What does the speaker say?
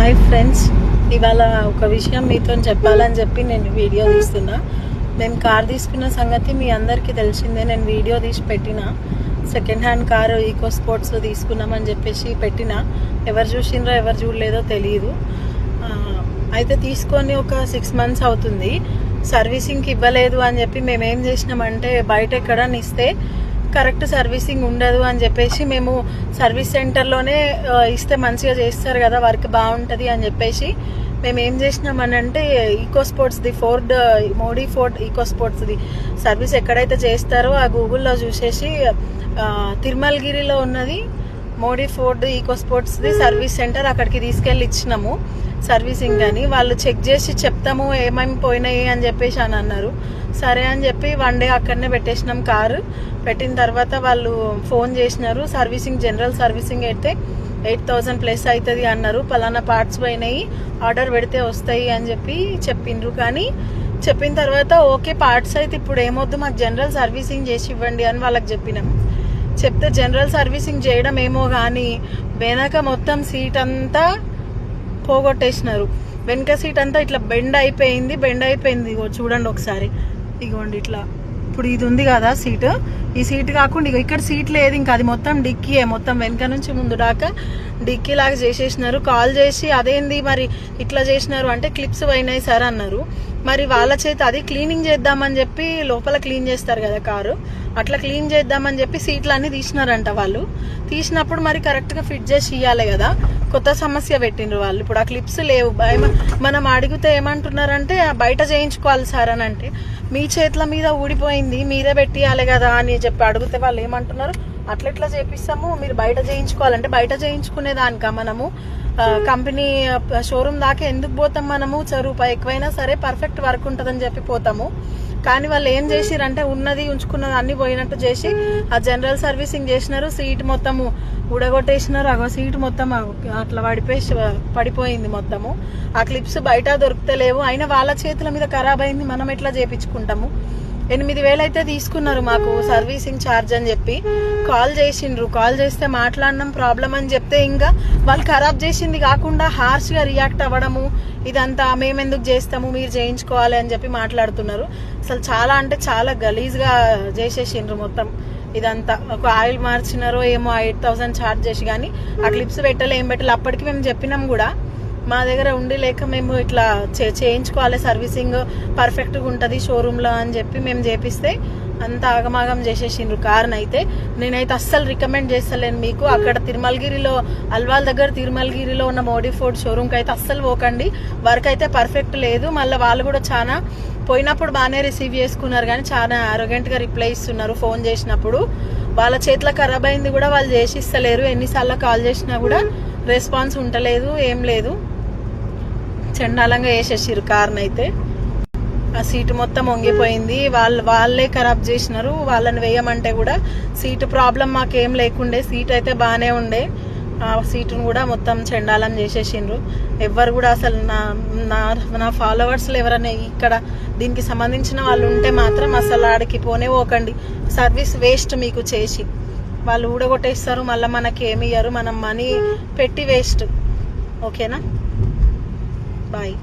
Hi friends, ఇవాళ ఒక విషయం మీతో చెప్పాలని చెప్పి నేను వీడియో తీస్తున్నా. నేను కార్ తీసుకున్న సంగతి మీ అందరికీ తెలిసిందే. నేను వీడియో తీసి పెట్టిన second hand car EcoSport తీసుకున్నామని చెప్పేసి పెట్టిన. ఎవరు చూసిండ్రో ఎవరు చూడలేదో తెలియదు. అయితే తీసుకొని ఒక 6 months అవుతుంది. సర్వీసింగ్కి ఇవ్వలేదు అని చెప్పి మేము ఏం చేసినామంటే, బయట ఎక్కడని ఇస్తే కరెక్ట్ సర్వీసింగ్ ఉండదు అని చెప్పేసి మేము సర్వీస్ సెంటర్లోనే ఇస్తే మంచిగా చేస్తారు కదా, వర్క్ బాగుంటుంది అని చెప్పేసి మేము ఏం చేసినామని అంటే, ఈకో స్పోర్ట్స్ది మోడీ ఫోర్డ్ ఈకో స్పోర్ట్స్ది సర్వీస్ ఎక్కడైతే చేస్తారో ఆ గూగుల్లో చూసేసి తిరుమలగిరిలో ఉన్నది మోడీ ఫోర్డ్ ఈకో స్పోర్ట్స్ది సర్వీస్ సెంటర్, అక్కడికి తీసుకెళ్ళి ఇచ్చినాము సర్వీసింగ్ అని. వాళ్ళు చెక్ చేసి చెప్తాము ఏమేమి పోయినాయి అని చెప్పేసి అని అన్నారు. సరే అని చెప్పి 1 day అక్కడనే పెట్టేసినాం కారు. పెట్టిన తర్వాత వాళ్ళు ఫోన్ చేసినారు, జనరల్ సర్వీసింగ్ అయితే 8,000 ప్లస్ అవుతుంది అన్నారు. పలానా పార్ట్స్ పోయినాయి, ఆర్డర్ పెడితే వస్తాయి అని చెప్పి చెప్పిండ్రు. కానీ చెప్పిన తర్వాత ఓకే పార్ట్స్ అయితే ఇప్పుడు ఏమొద్దు, మాకు జనరల్ సర్వీసింగ్ చేసి ఇవ్వండి అని వాళ్ళకి చెప్పినాం. చెప్తే జనరల్ సర్వీసింగ్ చేయడం ఏమో కానీ వెనక మొత్తం సీట్ అంతా పోగొట్టేసినారు. వెనక సీట్ అంతా ఇట్లా బెండ్ అయిపోయింది. ఇగో చూడండి ఒకసారి, ఇగోండి ఇట్లా. ఇప్పుడు ఇది ఉంది కదా సీట్, ఈ సీట్ కాకుండా ఇక ఇక్కడ సీట్ లేదు, ఇంకా అది మొత్తం డిక్కీయే, మొత్తం వెనక నుంచి ముందు దాకా డిక్కీ లాగా చేసేసినారు. కాల్ చేసి అదేంది మరి ఇట్లా చేసినారు అంటే, క్లిప్స్ పోయినాయి సార్ అన్నారు. మరి వాళ్ళ చేత అది క్లీనింగ్ చేద్దామని చెప్పి, లోపల క్లీన్ చేస్తారు కదా కారు, అట్లా క్లీన్ చేద్దామని చెప్పి సీట్లు అన్ని తీసినారంట. వాళ్ళు తీసినప్పుడు మరి కరెక్ట్గా ఫిట్ చేసి ఇవ్వాలి కదా, కొత్త సమస్య పెట్టిండ్రు వాళ్ళు. ఇప్పుడు ఆ క్లిప్స్ లేవు. మనం అడిగితే ఏమంటున్నారంటే, బయట చేయించుకోవాలి సార్ అని అంటే, మీ చేతుల మీద ఊడిపోయింది మీరే పెట్టియాలి కదా అని చెప్పి అడిగితే వాళ్ళు ఏమంటున్నారు, అట్లెట్లా చేపిస్తాము, మీరు బయట చేయించుకోవాలంటే బయట చేయించుకునే దానికా మనము కంపెనీ షోరూమ్ దాకా ఎందుకు పోతాం మనము, రూపాయి ఎక్కువైనా సరే పర్ఫెక్ట్ వర్క్ ఉంటుందని చెప్పి పోతాము. కానీ వాళ్ళు ఏం చేసిరంటే, ఉన్నది ఉంచుకున్నది అన్ని పోయినట్టు చేసి ఆ జనరల్ సర్వీసింగ్ చేసినారు. సీట్ మొత్తము ఊడగొట్టేసినారు. ఆ సీట్ మొత్తం అట్లా పడిపోయింది మొత్తము. ఆ క్లిప్స్ బయట దొరుకుతలేవు. అయినా వాళ్ళ చేతుల మీద ఖరాబ్ అయింది, మనం ఎట్లా చేపించుకుంటాము. 8,000 అయితే తీసుకున్నారు మాకు సర్వీసింగ్ ఛార్జ్ అని చెప్పి. కాల్ చేసిండ్రు, కాల్ చేస్తే మాట్లాడినాం ప్రాబ్లం అని చెప్తే, ఇంకా వాళ్ళు ఖరాబ్ చేసింది కాకుండా హార్ష్గా రియాక్ట్ అవ్వడము, ఇదంతా మేమెందుకు చేస్తాము మీరు చేయించుకోవాలి అని చెప్పి మాట్లాడుతున్నారు. అసలు చాలా అంటే చాలా గలీజ్గా చేసేసిండ్రు మొత్తం ఇదంతా. ఒక ఆయిల్ మార్చినారో ఏమో 8,000 ఛార్జ్ చేసి, కానీ ఆ క్లిప్స్ పెట్టలే ఏం పెట్టలే. అప్పటికి మేము చెప్పినాం కూడా, మా దగ్గర ఉండి లేక మేము ఇట్లా చేయించుకోవాలి, సర్వీసింగ్ పర్ఫెక్ట్గా ఉంటుంది షోరూంలో అని చెప్పి మేము చేపిస్తే అంత ఆగమాగం చేసేసిండ్రు కార్ని. అయితే నేనైతే అస్సలు రికమెండ్ చేస్తలేను మీకు. అక్కడ తిరుమలగిరిలో, అల్వాల్ దగ్గర తిరుమలగిరిలో ఉన్న మోడీ ఫోర్డ్ షోరూమ్కి అయితే అస్సలు పోకండి. వర్క్ అయితే పర్ఫెక్ట్ లేదు. మళ్ళీ వాళ్ళు కూడా చాలా పోయినప్పుడు బాగానే రిసీవ్ చేసుకున్నారు, కానీ చాలా అరోగెంట్గా రిప్లై ఇస్తున్నారు. ఫోన్ చేసినప్పుడు వాళ్ళ చేతిలో ఖరాబ్ అయింది కూడా వాళ్ళు చేసి ఇస్తలేరు. ఎన్నిసార్లు కాల్ చేసినా కూడా రెస్పాన్స్ ఉండలేదు, ఏం లేదు. చండాలంగా వేసేసారు కార్ని. అయితే ఆ సీటు మొత్తం వంగిపోయింది. వాళ్ళే ఖరాబ్ చేసినారు. వాళ్ళని వేయమంటే కూడా సీటు ప్రాబ్లం మాకేం లేకుండే, సీట్ అయితే బాగానే ఉండే. ఆ సీటును కూడా మొత్తం చండాలం చేసేసిండ్రు. ఎవ్వరు కూడా అసలు నా ఫాలోవర్స్లో ఎవరైనా ఇక్కడ దీనికి సంబంధించిన వాళ్ళు ఉంటే మాత్రం అసలు ఆడికి పోకండి. సర్వీస్ వేస్ట్ మీకు చేసి. వాళ్ళు ఊడగొట్టేస్తారు, మళ్ళీ మనకి ఏమి ఇయ్యరు, మనం మనీ పెట్టి వేస్ట్. ఓకేనా, బాయ్.